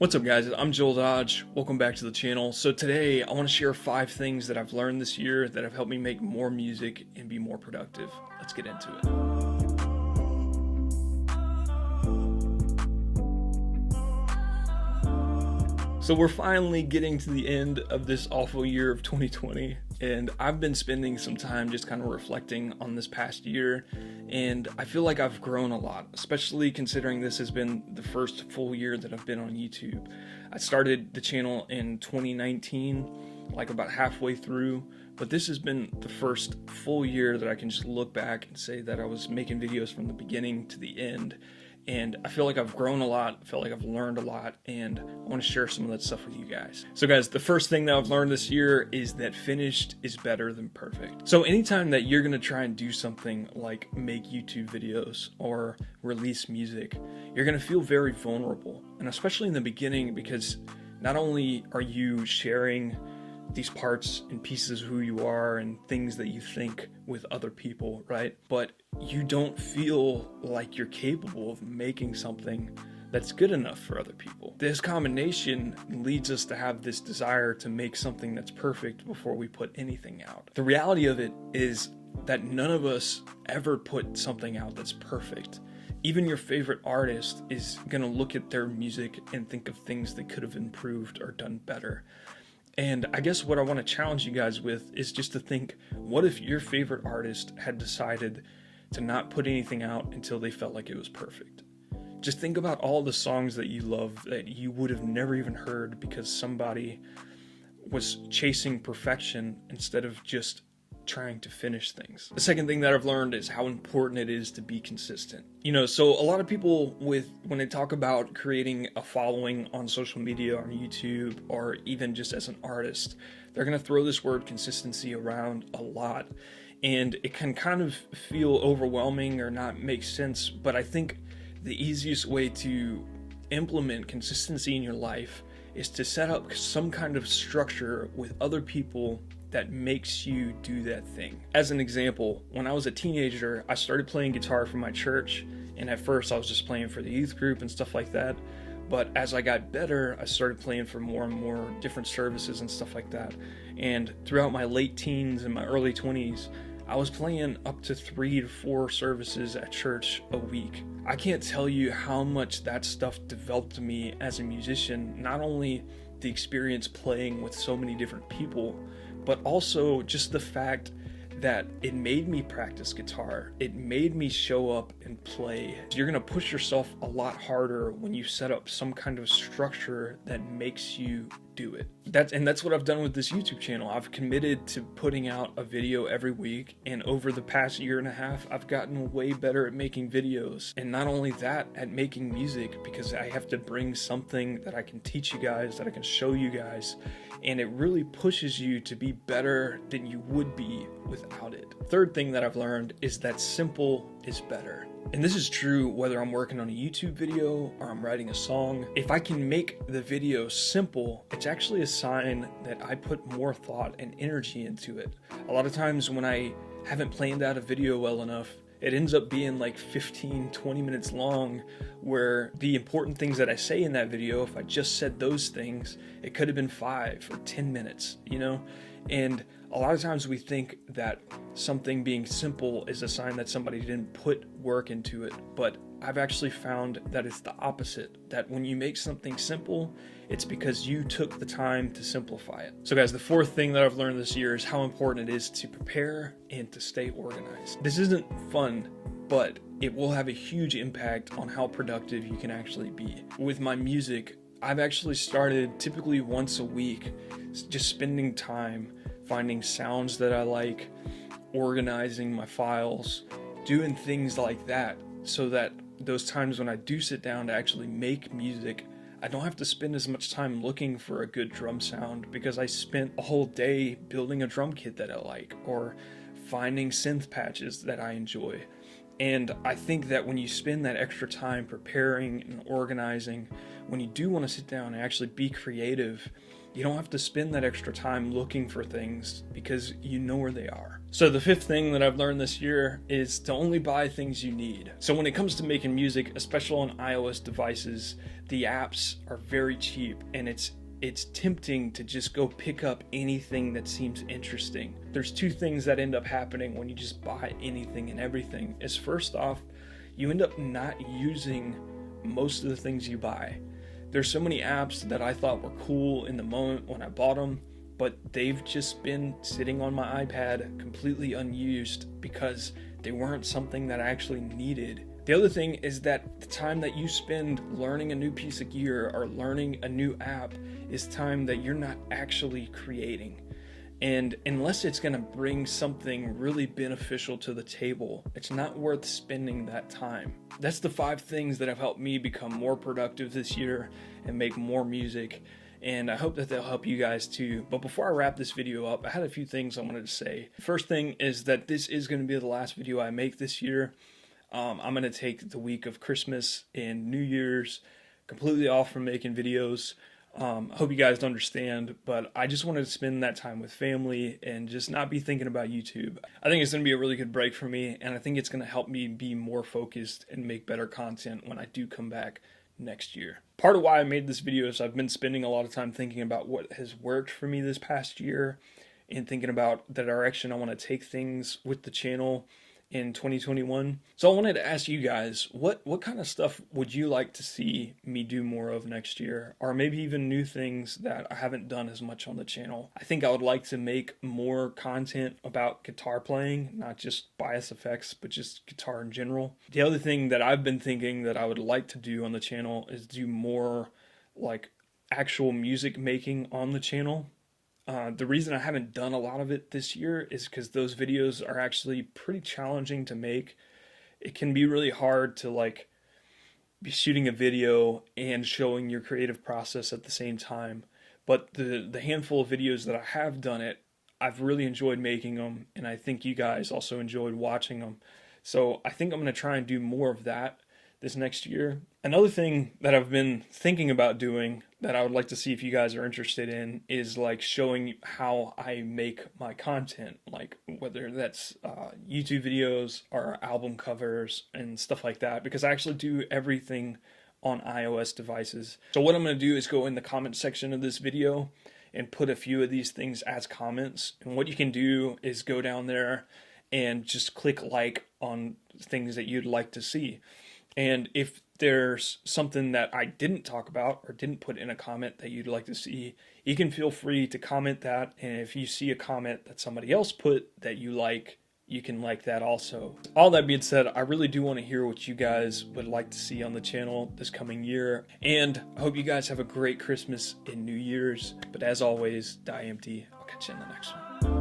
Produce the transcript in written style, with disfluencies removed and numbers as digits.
What's up guys, I'm Joel Dodge, welcome back to the channel. So today I want to share 5 things that I've learned this year that have helped me make more music and be more productive. Let's get into it. So we're finally getting to the end of this awful year of 2020, and I've been spending some time just kind of reflecting on this past year, and I feel like I've grown a lot, especially considering this has been the first full year that I've been on YouTube. I started the channel in 2019, like about halfway through, but this has been the first full year that I can just look back and say that I was making videos from the beginning to the end. And I feel like I've grown a lot, I feel like I've learned a lot, and I want to share some of that stuff with you guys. So guys, the first thing that I've learned this year is that finished is better than perfect. So anytime that you're going to try and do something like make YouTube videos or release music, you're going to feel very vulnerable. And especially in the beginning, because not only are you sharing these parts and pieces of who you are and things that you think with other people, right? But you don't feel like you're capable of making something that's good enough for other people. This combination leads us to have this desire to make something that's perfect before we put anything out. The reality of it is that none of us ever put something out that's perfect. Even your favorite artist is gonna look at their music and think of things that could have improved or done better. And I guess what I want to challenge you guys with is just to think, what if your favorite artist had decided to not put anything out until they felt like it was perfect? Just think about all the songs that you love that you would have never even heard because somebody was chasing perfection instead of just trying to finish things. The second thing that I've learned is how important it is to be consistent. So a lot of people when they talk about creating a following on social media, on YouTube, or even just as an artist, they're going to throw this word consistency around a lot. And it can kind of feel overwhelming or not make sense, but I think the easiest way to implement consistency in your life is to set up some kind of structure with other people that makes you do that thing. As an example, when I was a teenager, I started playing guitar for my church, and at first I was just playing for the youth group and stuff like that. But as I got better, I started playing for more and more different services and stuff like that. And throughout my late teens and my early 20s, I was playing up to 3 to 4 services at church a week. I can't tell you how much that stuff developed me as a musician, not only the experience playing with so many different people, but also just the fact that it made me practice guitar. It made me show up and play. You're gonna push yourself a lot harder when you set up some kind of structure that makes you do it. That's what I've done with this YouTube channel. I've committed to putting out a video every week, and over the past year and a half, I've gotten way better at making videos. And not only that, at making music, because I have to bring something that I can teach you guys, that I can show you guys, and it really pushes you to be better than you would be without it. Third thing that I've learned is that simple is better. And this is true whether I'm working on a YouTube video or I'm writing a song. If I can make the video simple, it's actually a sign that I put more thought and energy into it. A lot of times when I haven't planned out a video well enough, it ends up being like 15-20 minutes long, where the important things that I say in that video, if I just said those things, it could have been 5 or 10 minutes, And a lot of times we think that something being simple is a sign that somebody didn't put work into it, but I've actually found that it's the opposite, that when you make something simple, it's because you took the time to simplify it. So guys, the fourth thing that I've learned this year is how important it is to prepare and to stay organized. This isn't fun, but it will have a huge impact on how productive you can actually be. With my music, I've actually started typically once a week, just spending time finding sounds that I like, organizing my files, doing things like that, so that those times when I do sit down to actually make music, I don't have to spend as much time looking for a good drum sound, because I spent a whole day building a drum kit that I like, or finding synth patches that I enjoy. And I think that when you spend that extra time preparing and organizing, when you do want to sit down and actually be creative, you don't have to spend that extra time looking for things because you know where they are. So the fifth thing that I've learned this year is to only buy things you need. So when it comes to making music, especially on iOS devices, the apps are very cheap, and it's tempting to just go pick up anything that seems interesting. There's two things that end up happening when you just buy anything and everything. Is first off, you end up not using most of the things you buy. There's so many apps that I thought were cool in the moment when I bought them, but they've just been sitting on my iPad completely unused because they weren't something that I actually needed. The other thing is that the time that you spend learning a new piece of gear or learning a new app is time that you're not actually creating. And unless it's going to bring something really beneficial to the table, it's not worth spending that time. That's the 5 things that have helped me become more productive this year and make more music. And I hope that they'll help you guys too. But before I wrap this video up, I had a few things I wanted to say. First thing is that this is going to be the last video I make this year. I'm going to take the week of Christmas and New Year's completely off from making videos. Hope you guys understand, but I just wanted to spend that time with family and just not be thinking about YouTube. I think it's going to be a really good break for me, and I think it's going to help me be more focused and make better content when I do come back next year. Part of why I made this video is I've been spending a lot of time thinking about what has worked for me this past year and thinking about the direction I want to take things with the channel in 2021. So I wanted to ask you guys, what kind of stuff would you like to see me do more of next year? Or maybe even new things that I haven't done as much on the channel. I think I would like to make more content about guitar playing, not just bias effects, but just guitar in general. The other thing that I've been thinking that I would like to do on the channel is do more like actual music making on the channel. The reason I haven't done a lot of it this year is because those videos are actually pretty challenging to make. It can be really hard to like be shooting a video and showing your creative process at the same time. But the handful of videos that I have done it, I've really enjoyed making them, and I think you guys also enjoyed watching them. So I think I'm going to try and do more of that this next year. Another thing that I've been thinking about doing that I would like to see if you guys are interested in is like showing how I make my content, like whether that's YouTube videos or album covers and stuff like that, because I actually do everything on iOS devices. So what I'm going to do is go in the comment section of this video and put a few of these things as comments. And what you can do is go down there and just click like on things that you'd like to see. And if there's something that I didn't talk about or didn't put in a comment that you'd like to see, you can feel free to comment that. And if you see a comment that somebody else put that you like, you can like that also. All that being said, I really do want to hear what you guys would like to see on the channel this coming year. And I hope you guys have a great Christmas and New Year's. But as always, die empty. I'll catch you in the next one.